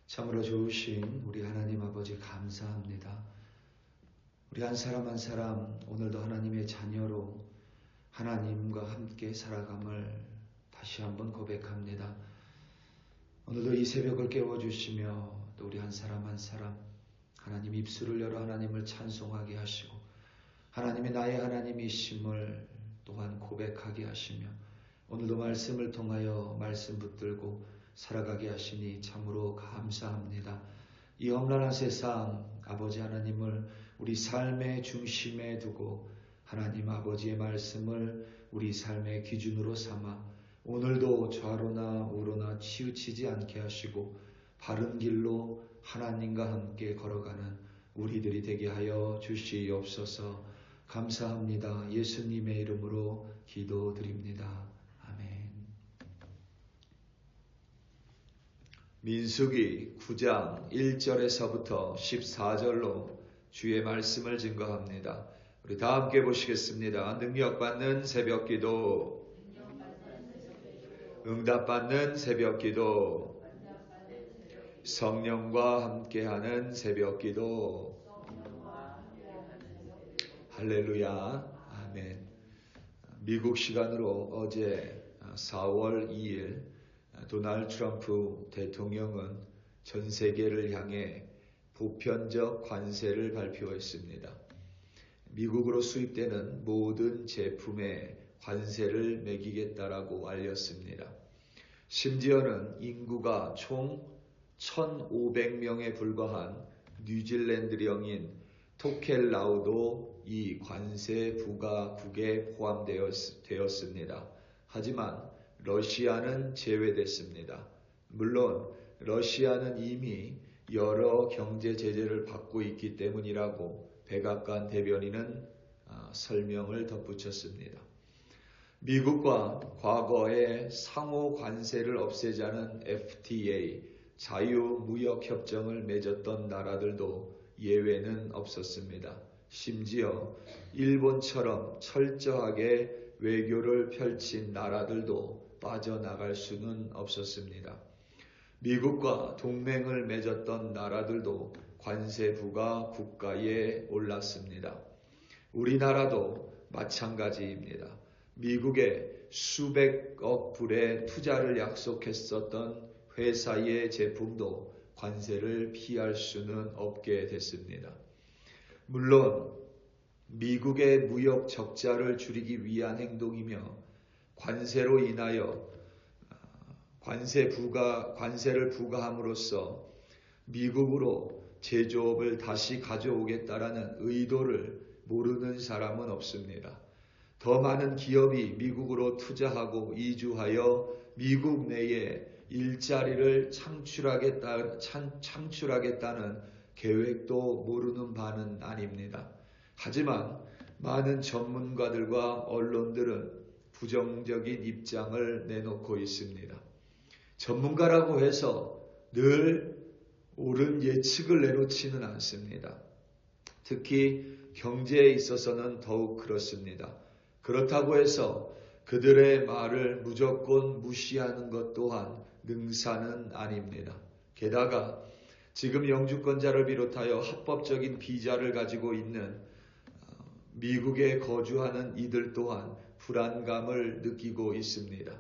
참으로 좋으신 우리 하나님 아버지 감사합니다. 우리 한 사람 한 사람 오늘도 하나님의 자녀로 하나님과 함께 살아감을 다시 한번 고백합니다. 오늘도 이 새벽을 깨워주시며 또 우리 한 사람 한 사람 하나님 입술을 열어 하나님을 찬송하게 하시고 하나님이 나의 하나님이심을 또한 고백하게 하시며 오늘도 말씀을 통하여 말씀 붙들고 살아가게 하시니 참으로 감사합니다. 이 험난한 세상 아버지 하나님을 우리 삶의 중심에 두고 하나님 아버지의 말씀을 우리 삶의 기준으로 삼아 오늘도 좌로나 우로나 치우치지 않게 하시고 바른 길로 하나님과 함께 걸어가는 우리들이 되게 하여 주시옵소서. 감사합니다. 예수님의 이름으로 기도드립니다. 아멘. 민수기 9장 1절에서부터 14절로 주의 말씀을 증거합니다. 우리 다 함께 보시겠습니다. 능력받는 새벽기도, 응답받는 새벽기도, 성령과 함께하는 새벽기도. 할렐루야. 아멘. 미국 시간으로 어제 4월 2일 도널드 트럼프 대통령은 전 세계를 향해 보편적 관세를 발표했습니다. 미국으로 수입되는 모든 제품에 관세를 매기겠다라고 알렸습니다. 심지어는 인구가 총 1,500명에 불과한 뉴질랜드령인 토켈라우도 이 관세 부과국에 포함되었습니다. 하지만 러시아는 제외됐습니다. 물론 러시아는 이미 여러 경제 제재를 받고 있기 때문이라고 백악관 대변인은 설명을 덧붙였습니다. 미국과 과거에 상호 관세를 없애자는 FTA, 자유무역협정을 맺었던 나라들도 예외는 없었습니다. 심지어 일본처럼 철저하게 외교를 펼친 나라들도 빠져나갈 수는 없었습니다. 미국과 동맹을 맺었던 나라들도 관세 부과 국가에 올랐습니다. 우리나라도 마찬가지입니다. 미국에 수백억 불의 투자를 약속했었던 회사의 제품도 관세를 피할 수는 없게 됐습니다. 물론 미국의 무역 적자를 줄이기 위한 행동이며 관세로 인하여 관세를 부과함으로써 미국으로 제조업을 다시 가져오겠다라는 의도를 모르는 사람은 없습니다. 더 많은 기업이 미국으로 투자하고 이주하여 미국 내에 일자리를 창출하겠다는 계획도 모르는 바는 아닙니다. 하지만 많은 전문가들과 언론들은 부정적인 입장을 내놓고 있습니다. 전문가라고 해서 늘 옳은 예측을 내놓지는 않습니다. 특히 경제에 있어서는 더욱 그렇습니다. 그렇다고 해서 그들의 말을 무조건 무시하는 것 또한 능사는 아닙니다. 게다가 지금 영주권자를 비롯하여 합법적인 비자를 가지고 있는 미국에 거주하는 이들 또한 불안감을 느끼고 있습니다.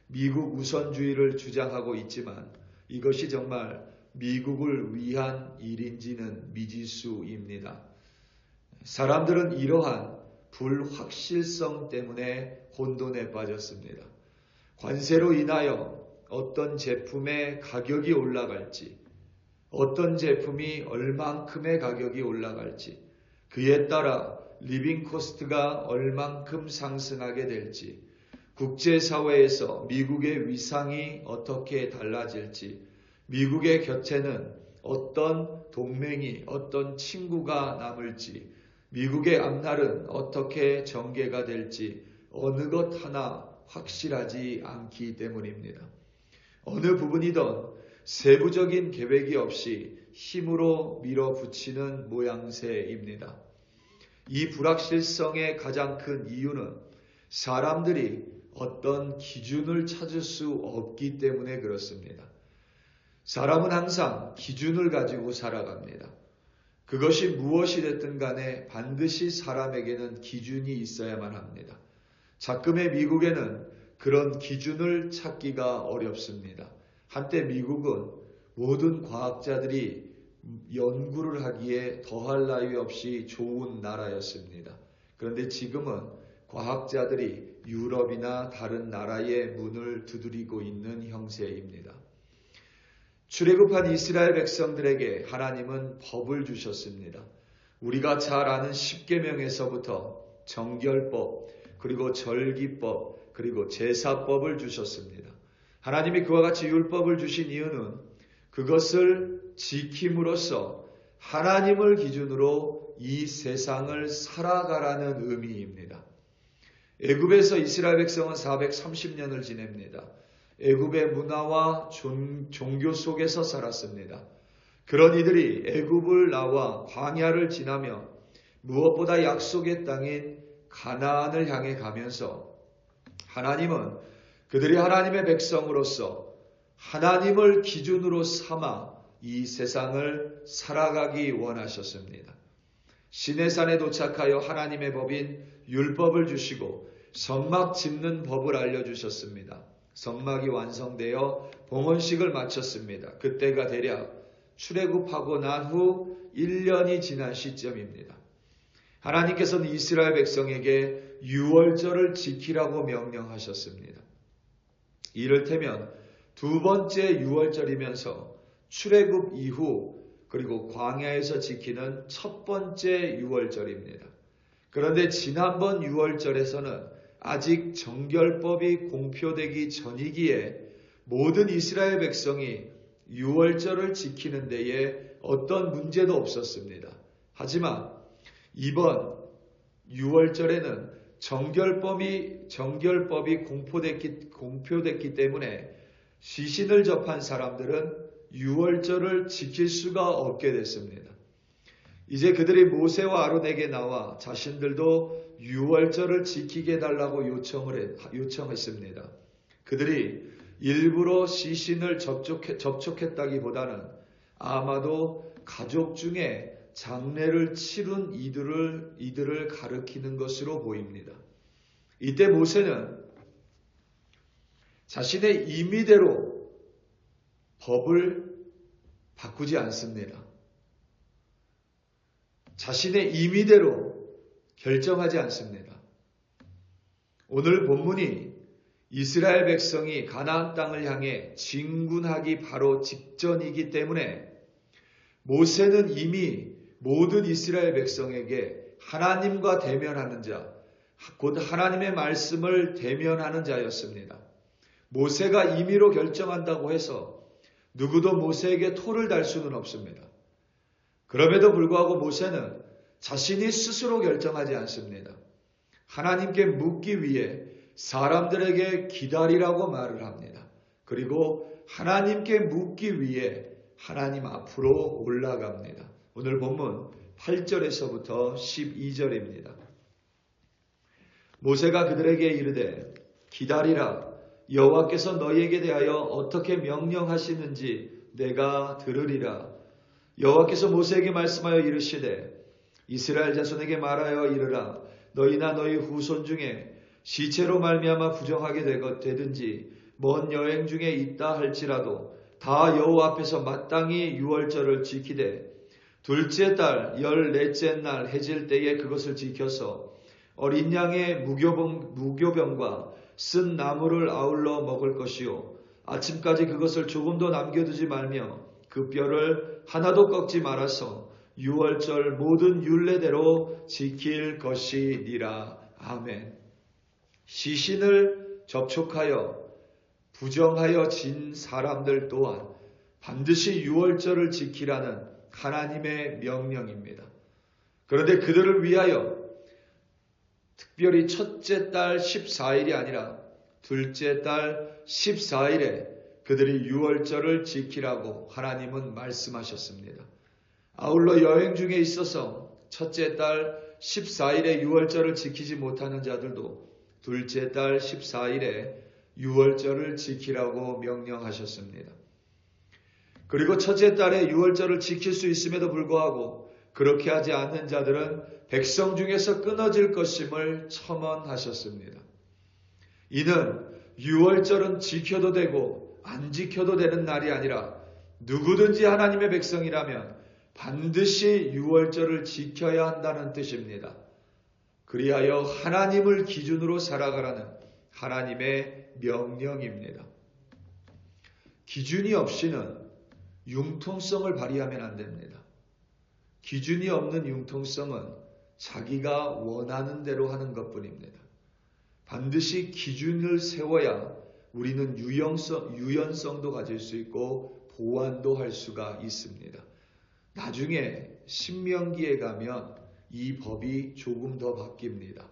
미국 우선주의를 주장하고 있지만 이것이 정말 미국을 위한 일인지는 미지수입니다. 사람들은 이러한 불확실성 때문에 혼돈에 빠졌습니다. 관세로 인하여 어떤 제품의 가격이 올라갈지, 어떤 제품이 얼만큼의 가격이 올라갈지, 그에 따라 리빙 코스트가 얼만큼 상승하게 될지, 국제사회에서 미국의 위상이 어떻게 달라질지, 미국의 곁에는 어떤 동맹이, 어떤 친구가 남을지, 미국의 앞날은 어떻게 전개가 될지 어느 것 하나 확실하지 않기 때문입니다. 어느 부분이든 세부적인 계획이 없이 힘으로 밀어붙이는 모양새입니다. 이 불확실성의 가장 큰 이유는 사람들이 어떤 기준을 찾을 수 없기 때문에 그렇습니다. 사람은 항상 기준을 가지고 살아갑니다. 그것이 무엇이 됐든 간에 반드시 사람에게는 기준이 있어야만 합니다. 작금의 미국에는 그런 기준을 찾기가 어렵습니다. 한때 미국은 모든 과학자들이 연구를 하기에 더할 나위 없이 좋은 나라였습니다. 그런데 지금은 과학자들이 유럽이나 다른 나라의 문을 두드리고 있는 형세입니다. 출애굽한 이스라엘 백성들에게 하나님은 법을 주셨습니다. 우리가 잘 아는 십계명에서부터 정결법, 그리고 절기법, 그리고 제사법을 주셨습니다. 하나님이 그와 같이 율법을 주신 이유는 그것을 지킴으로써 하나님을 기준으로 이 세상을 살아가라는 의미입니다. 애굽에서 이스라엘 백성은 430년을 지냅니다. 애굽의 문화와 종교 속에서 살았습니다. 그런 이들이 애굽을 나와 광야를 지나며 무엇보다 약속의 땅인 가나안을 향해 가면서 하나님은 그들이 하나님의 백성으로서 하나님을 기준으로 삼아 이 세상을 살아가기 원하셨습니다. 시내산에 도착하여 하나님의 법인 율법을 주시고 성막 짓는 법을 알려주셨습니다. 성막이 완성되어 봉헌식을 마쳤습니다. 그때가 대략 출애굽하고 난 후 1년이 지난 시점입니다. 하나님께서는 이스라엘 백성에게 유월절을 지키라고 명령하셨습니다. 이를테면 두 번째 유월절이면서 출애굽 이후 그리고 광야에서 지키는 첫 번째 유월절입니다. 그런데 지난번 유월절에서는 아직 정결법이 공표되기 전이기에 모든 이스라엘 백성이 유월절을 지키는 데에 어떤 문제도 없었습니다. 하지만 이번 유월절에는 정결법이 공표됐기 때문에 시신을 접한 사람들은 유월절을 지킬 수가 없게 됐습니다. 이제 그들이 모세와 아론에게 나와 자신들도 유월절을 지키게 해달라고 요청했습니다. 그들이 일부러 시신을 접촉했다기보다는 아마도 가족 중에 장례를 치른 이들을 가리키는 것으로 보입니다. 이때 모세는 자신의 임의대로 법을 바꾸지 않습니다. 자신의 임의대로 결정하지 않습니다. 오늘 본문이 이스라엘 백성이 가나안 땅을 향해 진군하기 바로 직전이기 때문에 모세는 이미 모든 이스라엘 백성에게 하나님과 대면하는 자, 곧 하나님의 말씀을 대면하는 자였습니다. 모세가 임의로 결정한다고 해서 누구도 모세에게 토를 달 수는 없습니다. 그럼에도 불구하고 모세는 자신이 스스로 결정하지 않습니다. 하나님께 묻기 위해 사람들에게 기다리라고 말을 합니다. 그리고 하나님께 묻기 위해 하나님 앞으로 올라갑니다. 오늘 본문 8절에서부터 12절입니다. 모세가 그들에게 이르되 기다리라. 여호와께서 너희에게 대하여 어떻게 명령하시는지 내가 들으리라. 여호와께서 모세에게 말씀하여 이르시되 이스라엘 자손에게 말하여 이르라. 너희나 너희 후손 중에 시체로 말미암아 부정하게 되든지 먼 여행 중에 있다 할지라도 다 여호와 앞에서 마땅히 유월절을 지키되 둘째 달 14째 날 해질 때에 그것을 지켜서 어린 양의 무교병과 쓴 나무를 아울러 먹을 것이요 아침까지 그것을 조금도 남겨두지 말며 그 뼈를 하나도 꺾지 말아서 유월절 모든 율례대로 지킬 것이니라. 아멘. 시신을 접촉하여 부정하여 진 사람들 또한 반드시 유월절을 지키라는 하나님의 명령입니다. 그런데 그들을 위하여 특별히 첫째 달 14일이 아니라 둘째 달 14일에 그들이 유월절을 지키라고 하나님은 말씀하셨습니다. 아울러 여행 중에 있어서 첫째 달 14일에 유월절을 지키지 못하는 자들도 둘째 달 14일에 유월절을 지키라고 명령하셨습니다. 그리고 첫째 달에 유월절을 지킬 수 있음에도 불구하고 그렇게 하지 않는 자들은 백성 중에서 끊어질 것임을 첨언하셨습니다. 이는 유월절은 지켜도 되고 안 지켜도 되는 날이 아니라 누구든지 하나님의 백성이라면 반드시 유월절을 지켜야 한다는 뜻입니다. 그리하여 하나님을 기준으로 살아가라는 하나님의 명령입니다. 기준이 없이는 융통성을 발휘하면 안 됩니다. 기준이 없는 융통성은 자기가 원하는 대로 하는 것뿐입니다. 반드시 기준을 세워야 우리는 유연성도 가질 수 있고 보완도 할 수가 있습니다. 나중에 신명기에 가면 이 법이 조금 더 바뀝니다.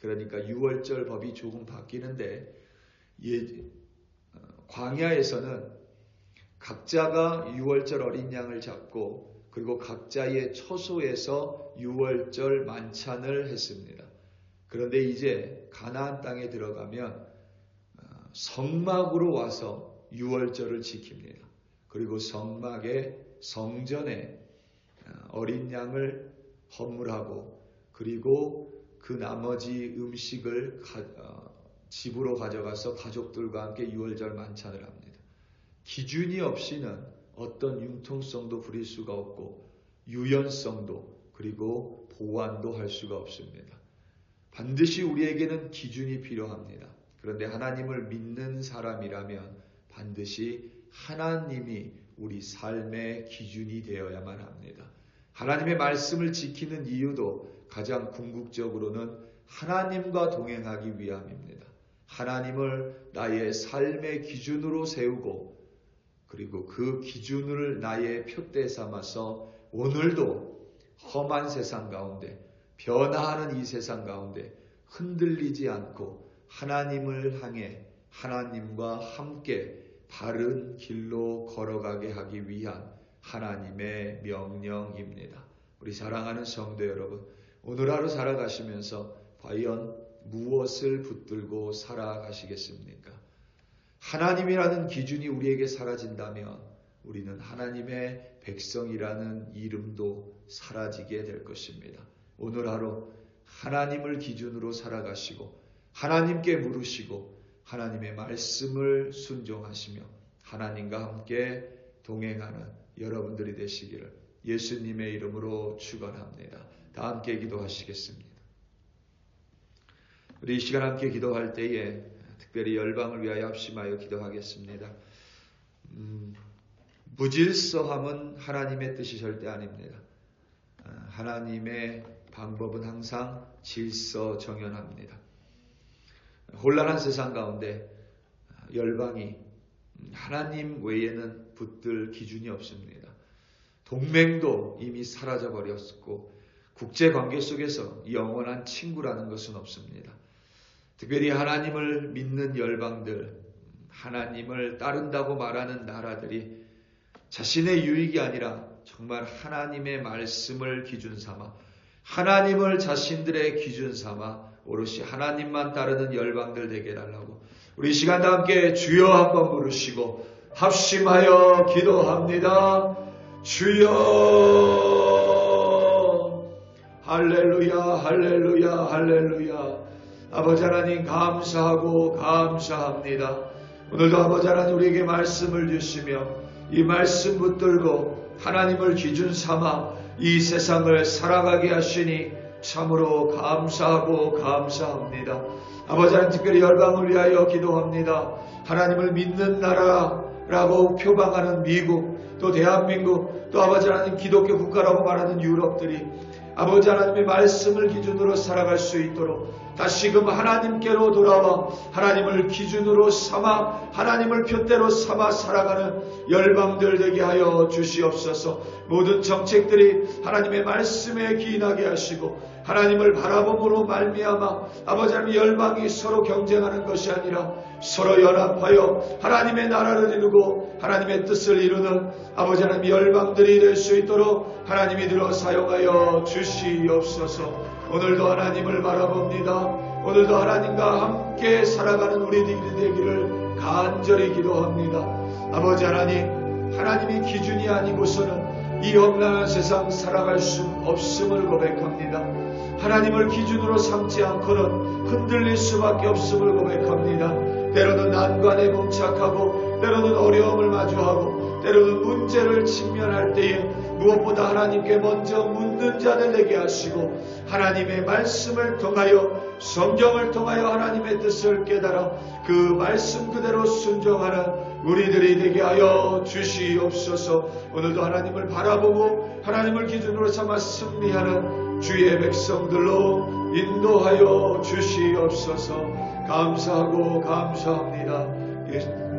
그러니까 유월절 법이 조금 바뀌는데 광야에서는 각자가 유월절 어린 양을 잡고 그리고 각자의 처소에서 유월절 만찬을 했습니다. 그런데 이제 가나안 땅에 들어가면 성막으로 와서 유월절을 지킵니다. 그리고 성전에 어린 양을 헌물하고 그리고 그 나머지 음식을 집으로 가져가서 가족들과 함께 유월절 만찬을 합니다. 기준이 없이는 어떤 융통성도 부릴 수가 없고 유연성도 그리고 보완도 할 수가 없습니다. 반드시 우리에게는 기준이 필요합니다. 그런데 하나님을 믿는 사람이라면 반드시 하나님이 우리 삶의 기준이 되어야만 합니다. 하나님의 말씀을 지키는 이유도 가장 궁극적으로는 하나님과 동행하기 위함입니다. 하나님을 나의 삶의 기준으로 세우고 그리고 그 기준을 나의 표대 삼아서 오늘도 험한 세상 가운데 변화하는 이 세상 가운데 흔들리지 않고 하나님을 향해 하나님과 함께 바른 길로 걸어가게 하기 위한 하나님의 명령입니다. 우리 사랑하는 성도 여러분, 오늘 하루 살아가시면서 과연 무엇을 붙들고 살아가시겠습니까? 하나님이라는 기준이 우리에게 사라진다면 우리는 하나님의 백성이라는 이름도 사라지게 될 것입니다. 오늘 하루 하나님을 기준으로 살아가시고 하나님께 물으시고 하나님의 말씀을 순종하시며 하나님과 함께 동행하는 여러분들이 되시기를 예수님의 이름으로 축원합니다. 다 함께 기도하시겠습니다. 우리 이 시간 함께 기도할 때에 특별히 열방을 위하여 합심하여 기도하겠습니다. 무질서함은 하나님의 뜻이 절대 아닙니다. 하나님의 방법은 항상 질서정연합니다. 혼란한 세상 가운데 열방이 하나님 외에는 붙들 기준이 없습니다. 동맹도 이미 사라져버렸고 국제관계 속에서 영원한 친구라는 것은 없습니다. 특별히 하나님을 믿는 열방들, 하나님을 따른다고 말하는 나라들이 자신의 유익이 아니라 정말 하나님의 말씀을 기준 삼아 하나님을 자신들의 기준 삼아 오롯이 하나님만 따르는 열방들 되게 해달라고 우리 이 시간 다 함께 주여 한번 부르시고 합심하여 기도합니다. 주여 할렐루야 할렐루야 할렐루야. 아버지 하나님 감사하고 감사합니다. 오늘도 아버지 하나님 우리에게 말씀을 주시며 이 말씀 붙들고 하나님을 기준 삼아 이 세상을 살아가게 하시니 참으로 감사하고 감사합니다. 아버지 하나님 특별히 열방을 위하여 기도합니다. 하나님을 믿는 나라라고 표방하는 미국 또 대한민국 또 아버지 하나님 기독교 국가라고 말하는 유럽들이 아버지 하나님의 말씀을 기준으로 살아갈 수 있도록 다시금 하나님께로 돌아와 하나님을 기준으로 삼아 하나님을 표대로 삼아 살아가는 열방들 되게 하여 주시옵소서. 모든 정책들이 하나님의 말씀에 기인하게 하시고 하나님을 바라봄으로 말미암아 아버지 하나님 열방이 서로 경쟁하는 것이 아니라 서로 연합하여 하나님의 나라를 이루고 하나님의 뜻을 이루는 아버지 하나님 열방들이 될 수 있도록 하나님이 들어 사용하여 주시옵소서. 오늘도 하나님을 바라봅니다. 오늘도 하나님과 함께 살아가는 우리들이 되기를 간절히 기도합니다. 아버지 하나님 하나님이 기준이 아니고서는 이 험난한 세상 살아갈 수 없음을 고백합니다. 하나님을 기준으로 삼지 않고는 흔들릴 수밖에 없음을 고백합니다. 때로는 난관에 봉착하고 때로는 어려움을 마주하고 때로는 문제를 직면할 때에 무엇보다 하나님께 먼저 묻는 자들 되게 하시고 하나님의 말씀을 통하여 성경을 통하여 하나님의 뜻을 깨달아 그 말씀 그대로 순종하는 우리들이 되게 하여 주시옵소서. 오늘도 하나님을 바라보고 하나님을 기준으로 삼아 승리하는 주의 백성들로 인도하여 주시옵소서. 감사하고 감사합니다.